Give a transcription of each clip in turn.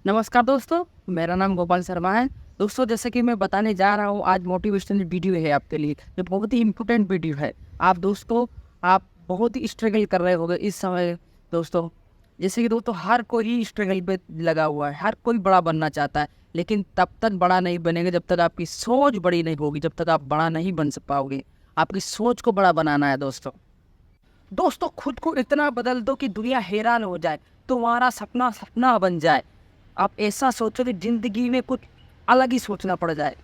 नमस्कार दोस्तों, मेरा नाम गोपाल शर्मा है। दोस्तों, जैसे कि मैं बताने जा रहा हूँ, आज मोटिवेशनल वीडियो है आपके लिए। ये बहुत ही इम्पोर्टेंट वीडियो है। आप बहुत ही स्ट्रगल कर रहे होगे इस समय। दोस्तों, जैसे कि दोस्तों हर कोई स्ट्रगल पे लगा हुआ है, हर कोई बड़ा बनना चाहता है, लेकिन तब तक बड़ा नहीं बनेगा जब तक आपकी सोच बड़ी नहीं होगी, जब तक आप बड़ा नहीं बन पाओगे। आपकी सोच को बड़ा बनाना है दोस्तों। दोस्तों, खुद को इतना बदल दो कि दुनिया हैरान हो जाए, तुम्हारा सपना सपना बन जाए। आप ऐसा सोचो कि जिंदगी में कुछ अलग ही सोचना पड़ जाए।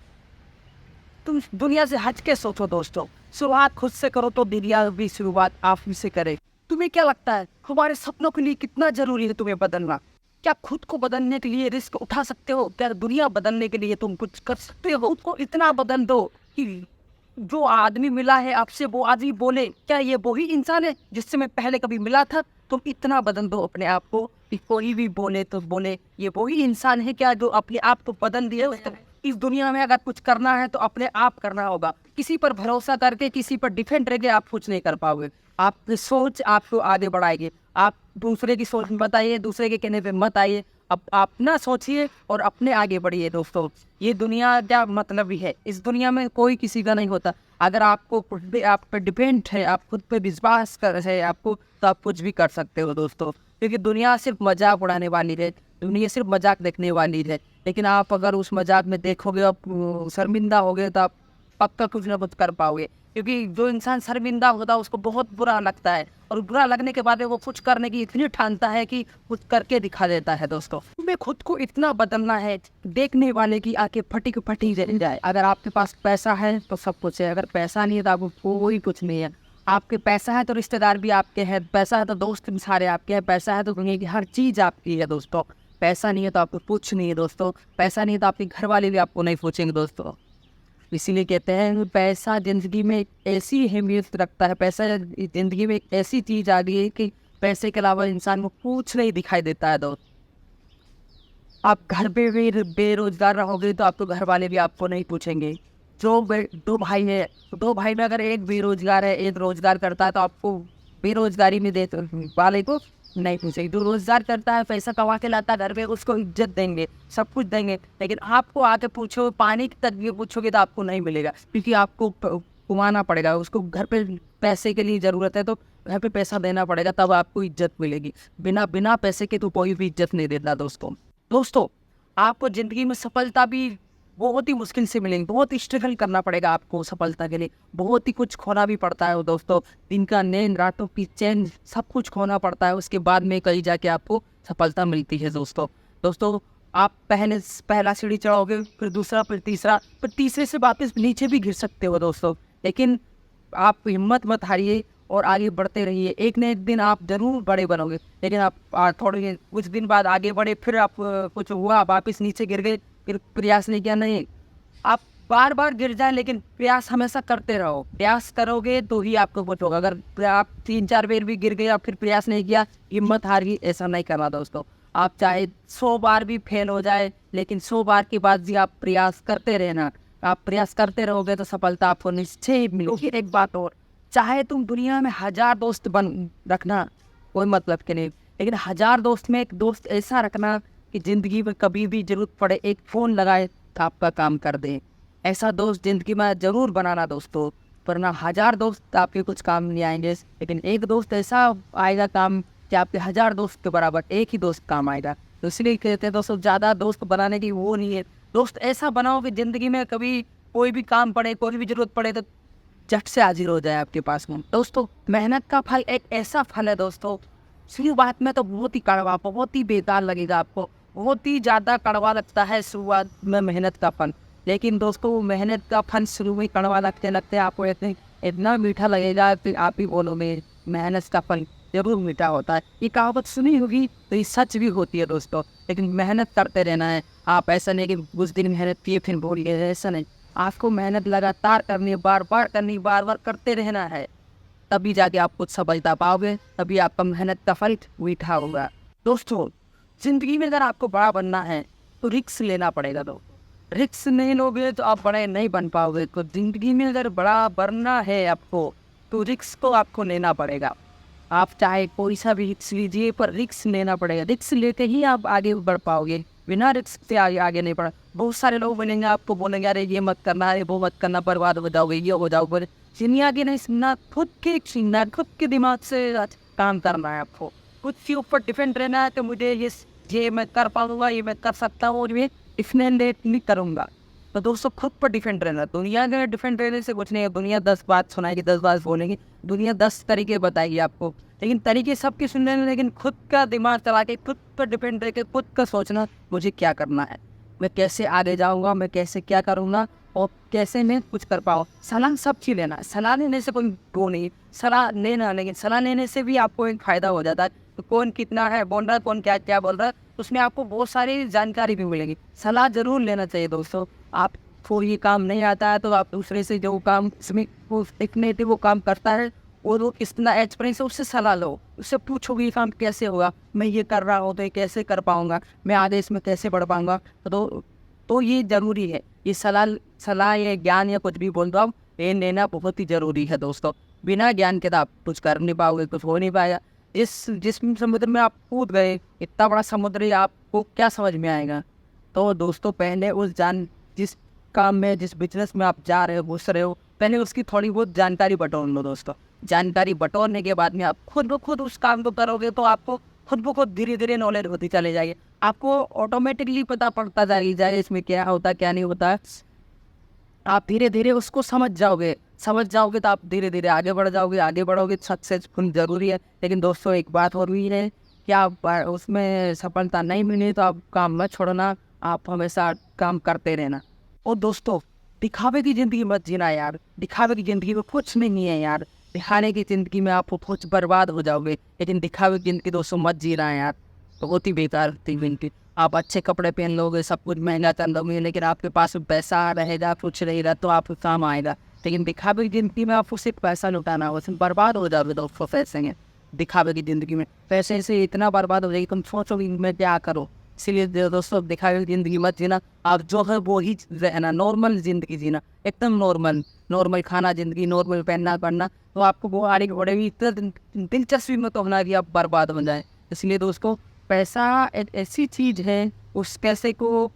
तुम दुनिया से हट के सोचो दोस्तों। शुरुआत खुद से करो तो दुनिया भी शुरुआत आप ही से करे। तुम्हें क्या लगता है हमारे सपनों के लिए कितना जरूरी है तुम्हें बदलना? क्या खुद को बदलने के लिए रिस्क उठा सकते हो? क्या दुनिया बदलने के लिए तुम कुछ कर सकते हो? खुद को इतना बदल दो कि जो आदमी मिला है आपसे वो आदमी बोले क्या ये वही इंसान है जिससे मैं पहले कभी मिला था। तुम इतना बदल दो अपने आप को कि कोई भी बोले तो बोले ये वही इंसान है क्या जो अपने आप को बदल दिए। इस दुनिया में अगर कुछ करना है तो अपने आप करना होगा। किसी पर भरोसा करके किसी पर डिपेंड रह के आप कुछ नहीं कर पाओगे। आपकी सोच आपको आगे बढ़ाएगी। आप दूसरे की सोच मत आइए, दूसरे के कहने पे मत आइए। अब अपना सोचिए और अपने आगे बढ़िए दोस्तों। ये दुनिया क्या मतलब ही है, इस दुनिया में कोई किसी का नहीं होता। अगर आपको खुद पे आप पे डिपेंड है, आप खुद पे विश्वास कर है आपको, तो आप कुछ भी कर सकते हो दोस्तों। क्योंकि दुनिया सिर्फ मजाक उड़ाने वाली है, दुनिया सिर्फ मजाक देखने वाली है। लेकिन आप अगर उस मजाक में देखोगे, आप शर्मिंदा होगे, तो आप पक्का कुछ ना कुछ कर पाओगे। क्योंकि जो इंसान शर्मिंदा होता है उसको बहुत बुरा लगता है, और बुरा लगने के बाद वो कुछ करने की इतनी ठानता है कि कुछ करके दिखा देता है दोस्तों। तुम्हें खुद को इतना बदलना है देखने वाले की आंखें फटी की फटी रह जाए। अगर आपके पास पैसा है तो सब कुछ है, अगर पैसा नहीं है तो आपको कोई कुछ नहीं है। आपके पैसा है तो रिश्तेदार भी आपके हैं, पैसा है तो दोस्त भी सारे आपके हैं, पैसा है तो दुनिया की हर चीज आपकी है दोस्तों। पैसा नहीं है तो आपको कुछ नहीं है दोस्तों। पैसा नहीं है तो आपके घर वाले भी आपको नहीं पूछेंगे दोस्तों। इसीलिए कहते हैं कि पैसा जिंदगी में एक ऐसी अहमियत रखता है। पैसा जिंदगी में एक ऐसी चीज आ गई है कि पैसे के अलावा इंसान को कुछ नहीं दिखाई देता है दोस्त। आप घर पे भी बेरोजगार रहोगे तो आपको घर वाले भी आपको नहीं पूछेंगे। दो भाई है, दो भाई में अगर एक बेरोजगार है एक रोजगार करता है तो आपको बेरोजगारी में दे वाले को नहीं पूछेंगे। जो रोजगार करता है पैसा कमा के लाता है घर पे, उसको इज्जत देंगे, सब कुछ देंगे। लेकिन आपको आके पूछो, पानी की तक भी पूछोगे तो आपको नहीं मिलेगा, क्योंकि आपको कमाना पड़ेगा। उसको घर पे पैसे के लिए ज़रूरत है तो घर पे पैसा देना पड़ेगा, तब आपको इज्जत मिलेगी। बिना बिना पैसे के तो कोई भी इज्जत नहीं देता दोस्तों। दोस्तों, आपको ज़िंदगी में सफलता भी बहुत ही मुश्किल से मिलेंगी, बहुत स्ट्रगल करना पड़ेगा आपको सफलता के लिए। बहुत ही कुछ खोना भी पड़ता है दोस्तों। दिन का नींद, रातों की चैन, सब कुछ खोना पड़ता है। उसके बाद में कहीं जाके आपको सफलता मिलती है दोस्तों। दोस्तों, आप पहला सीढ़ी चढ़ोगे, फिर दूसरा, फिर तीसरा, फिर तीसरे से वापस नीचे भी गिर सकते हो दोस्तों। लेकिन आप हिम्मत मत हारिए और आगे बढ़ते रहिए। एक न एक दिन आप जरूर बड़े बनोगे। लेकिन आप थोड़े कुछ दिन बाद आगे बढ़े, फिर आप कुछ हुआ वापस नीचे गिर गए, फिर प्रयास नहीं किया। नहीं, आप बार बार गिर जाए लेकिन प्रयास हमेशा करते रहो। प्रयास करोगे तो ही आपको कुछ होगा। अगर आप 3-4 बार भी गिर गए और फिर प्रयास नहीं किया, हिम्मत हार गई, ऐसा नहीं करना दोस्तों। आप चाहे 100 बार भी फेल हो जाए, लेकिन 100 बार के बाद भी आप प्रयास करते रहना। आप प्रयास करते रहोगे तो सफलता आपको निश्चय ही मिलेगी। एक बात और, चाहे तुम दुनिया में 1000 दोस्त बन रखना, कोई मतलब के नहीं, लेकिन 1000 दोस्त में एक दोस्त ऐसा रखना कि ज़िंदगी में कभी भी ज़रूरत पड़े एक फ़ोन लगाए तो आपका काम कर दे। ऐसा दोस्त ज़िंदगी में ज़रूर बनाना दोस्तों, वरना 1000 दोस्त आपके कुछ काम नहीं आएंगे। लेकिन एक दोस्त ऐसा आएगा काम कि आपके 1000 दोस्त के बराबर एक ही दोस्त काम आएगा। तो इसलिए कहते हैं दोस्तों, ज़्यादा दोस्त बनाने की वो नहीं है। दोस्त ऐसा बनाओ कि ज़िंदगी में कभी कोई भी काम पड़े, कोई भी ज़रूरत पड़े तो झट से हाजिर हो जाए आपके पास में। दोस्तों, मेहनत का फल एक ऐसा फल है दोस्तों, शुरुआत में तो बहुत ही कड़वा, बहुत ही बेकार लगेगा आपको, बहुत ही ज़्यादा कड़वा लगता है शुरुआत में मेहनत का फल। लेकिन दोस्तों, वो मेहनत का फल शुरू में कड़वा लगते लगते आपको इतना मीठा लगेगा कि आप ही बोलोगे मेहनत का फल जरूर मीठा होता है। ये कहावत सुनी होगी तो ये सच भी होती है दोस्तों। लेकिन मेहनत करते रहना है। आप ऐसा नहीं कि कुछ दिन मेहनत किए फिर भूल गए, ऐसा नहीं। आपको मेहनत लगातार करनी है, बार बार करनी, बार बार करते रहना है। तभी जाके आप कुछ सफलता पाओगे, तभी आपका मेहनत का फल मीठा होगा। दोस्तों, जिंदगी में अगर आपको बड़ा बनना है तो रिस्क लेना पड़ेगा। रिस्क नहीं लोगे तो आप बड़े नहीं बन पाओगे। तो जिंदगी में अगर बड़ा बनना है आपको तो रिस्क को आपको लेना पड़ेगा। आप चाहे कोई सा भी रिस्क लीजिए, पर रिस्क लेना पड़ेगा। रिस्क लेके ही आप आगे बढ़ पाओगे। बिना रिस्क से आगे आगे नहीं बढ़ा। बहुत सारे लोग बोलेंगे, आपको बोलेंगे अरे ये मत करना, अरे वो मत करना, बर्बाद हो जाओगे, ये हो जाओगे। दुनिया की नहीं सुनना, खुद के सुनना, खुद के दिमाग से काम करना है आपको। खुद के ऊपर डिपेंड रहना है तो मुझे ये मैं कर पाऊँगा, ये मैं कर सकता हूँ और ये डिफरेंट नहीं करूँगा। तो दोस्तों खुद पर डिपेंड रहना। दुनिया के डिफरेंट रहने से कुछ नहीं है। दुनिया 10 बात सुनाएगी, 10 बात बोलेगी, दुनिया 10 तरीके बताएगी आपको, लेकिन तरीके सबके सुनने में, लेकिन खुद का दिमाग चला के खुद पर डिपेंड रह के खुद का सोचना, मुझे क्या करना है, मैं कैसे आगे जाऊँगा, मैं कैसे क्या करूँगा और कैसे मैं कुछ कर पाऊँ। सलाह सब चीज़ लेना है, सलाह लेने से कोई वो नहीं, सलाह लेना, लेकिन सलाह लेने से भी आपको एक फ़ायदा हो जाता है। तो कौन कितना है बोल रहा है, कौन क्या क्या बोल रहा है, उसमें आपको बहुत सारी जानकारी भी मिलेगी। सलाह ज़रूर लेना चाहिए दोस्तों। आपको ये काम नहीं आता है तो आप दूसरे से जो काम इसमें वो सीखने थे वो काम करता है और वो कितना एक्सपीरियंस है उससे सलाह लो, उससे पूछो कि ये काम कैसे होगा, मैं ये कर रहा हूँ तो ये कैसे कर पाऊँगा, मैं आगे इसमें कैसे बढ़ पाऊँगा। तो ये ज़रूरी है। ये सलाह या ज्ञान या कुछ भी बोल दो आप, ये लेना बहुत ही ज़रूरी है दोस्तों। बिना ज्ञान के तो आप कुछ कर नहीं पाओगे, कुछ हो नहीं पाएगा। जिस समुद्र में आप कूद गए, इतना बड़ा समुद्र है, आपको क्या समझ में आएगा। तो दोस्तों पहले जिस काम में, जिस बिजनेस में आप जा रहे हो, घुस रहे हो, पहले उसकी थोड़ी बहुत जानकारी बटोर लो दोस्तों। जानकारी बटोरने के बाद में आप खुद ब खुद उस काम को करोगे तो आपको खुद ब खुद धीरे धीरे नॉलेज होती चली जाएगी। आपको ऑटोमेटिकली पता पड़ता जाएगा इसमें क्या होता है क्या नहीं होता। आप धीरे धीरे उसको समझ जाओगे तो आप धीरे धीरे आगे बढ़ जाओगे, आगे बढ़ोगे। सक्सेसफुल जरूरी है, लेकिन दोस्तों एक बात और भी है कि आप उसमें सफलता नहीं मिली तो आप काम मत छोड़ना, आप हमेशा काम करते रहना। और दोस्तों दिखावे की ज़िंदगी मत जीना यार, दिखावे की ज़िंदगी में कुछ नहीं है यार। दिखाने की ज़िंदगी में आप कुछ बर्बाद हो जाओगे, लेकिन दिखावे की ज़िंदगी दोस्तों मत जीना है यार, बहुत ही बेकार होती ज़िंदगी। आप अच्छे कपड़े पहन लोगे, सब कुछ महंगा कर लोगे, लेकिन आपके पास पैसा रहेगा, कुछ रहेगा तो आप काम आएगा। लेकिन दिखावे की ज़िंदगी में आपको सिर्फ पैसा लुटाना हो, सिर्फ बर्बाद हो जाओगे दोस्तों पैसे हैं। दिखावे की ज़िंदगी में पैसे से इतना बर्बाद हो जाएगी तुम सोचोगे मैं क्या करो। इसीलिए दोस्तों दिखावे की ज़िंदगी मत जीना, आप जो है वो ही रहना, नॉर्मल ज़िंदगी जीना, एकदम नॉर्मल खाना ज़िंदगी, नॉर्मल पहनना करना। तो आपको वो आगे बढ़ेगी, इतना दिलचस्पी मत होना कि आप बर्बाद हो जाए। इसलिए दोस्तों पैसा एक ऐसी चीज़ है, उस पैसे को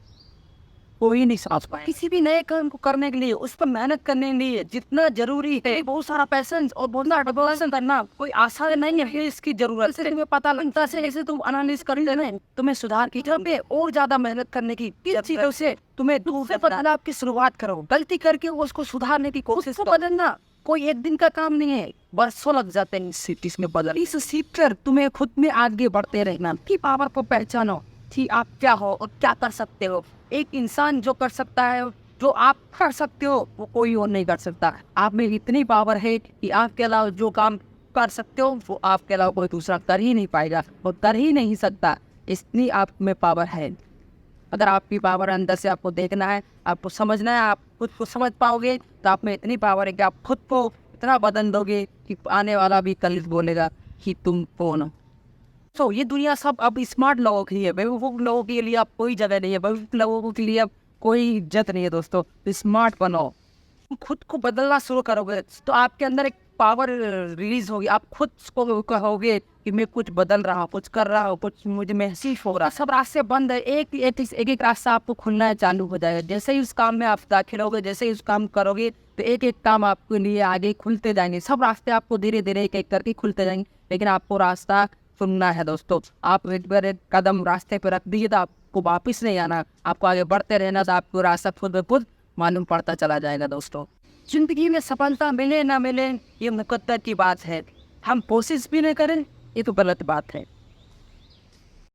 कोई नहीं समझ पाए। किसी भी नए काम को करने के लिए, उस पर मेहनत करने के लिए जितना जरूरी है, बहुत सारा पैसेंस और बहुत सारा डेवलपमेंट करना कोई आसान नहीं है। इसकी जरूरत है, तुम्हें पता लगता है जैसे तुम एनालिसिस कर लेना, तुम्हें सुधार की जब पे और ज्यादा मेहनत करने की चीजों से तुम्हें दूसरे बदलाव की शुरुआत करो, गलती करके उसको सुधारने की कोशिश बदलना कोई एक दिन का काम नहीं है, बरसों लग जाते हैं इसमें बदल। इस सीख कर तुम्हें खुद में आगे बढ़ते रहना, की पावर को पहचानो कि आप क्या हो और क्या कर सकते हो। एक इंसान जो कर सकता है, जो आप कर सकते हो, वो कोई और नहीं कर सकता। आप में इतनी पावर है कि आपके अलावा जो काम कर सकते हो वो आपके अलावा कोई दूसरा कर ही नहीं पाएगा, वो कर ही नहीं सकता। इतनी आप में पावर है। अगर आपकी पावर अंदर से आपको देखना है, आपको समझना है, आप खुद को समझ पाओगे तो आप में इतनी पावर है कि आप खुद को इतना बदल दोगे कि आने वाला भी कल बोलेगा कि तुम कौन हो। तो ये दुनिया सब अब स्मार्ट लोगों के लिए, बेवकूफ़ लोगों के लिए अब कोई जगह नहीं है, बेवकूफ़ लोगों के लिए अब कोई इज्जत नहीं है दोस्तों। तो स्मार्ट बनो, खुद को बदलना शुरू करोगे तो आपके अंदर एक पावर रिलीज होगी। आप खुद को कहोगे कि मैं कुछ बदल रहा हूँ, कुछ कर रहा हूँ, कुछ मुझे महसूस हो रहा है। सब रास्ते बंद है, एक रास्ता आपको खुलना है, चालू हो जाएगा। जैसे ही उस काम में आप दाखिल होगे, जैसे ही उस काम करोगे तो एक एक काम आपके लिए आगे खुलते जाएंगे। सब रास्ते आपको धीरे धीरे एक एक करके खुलते जाएंगे, लेकिन आपको रास्ता सुनना है दोस्तों। आप एक बार एक कदम रास्ते पर रख दीजिए तो आपको वापस नहीं आना, आपको आगे बढ़ते रहना, तो आपको रास्ता खुद ब खुद मालूम पड़ता चला जाएगा दोस्तों। जिंदगी में सफलता मिले ना मिले ये मुकद्दर की बात है, हम कोशिश भी नहीं करें ये तो गलत बात है।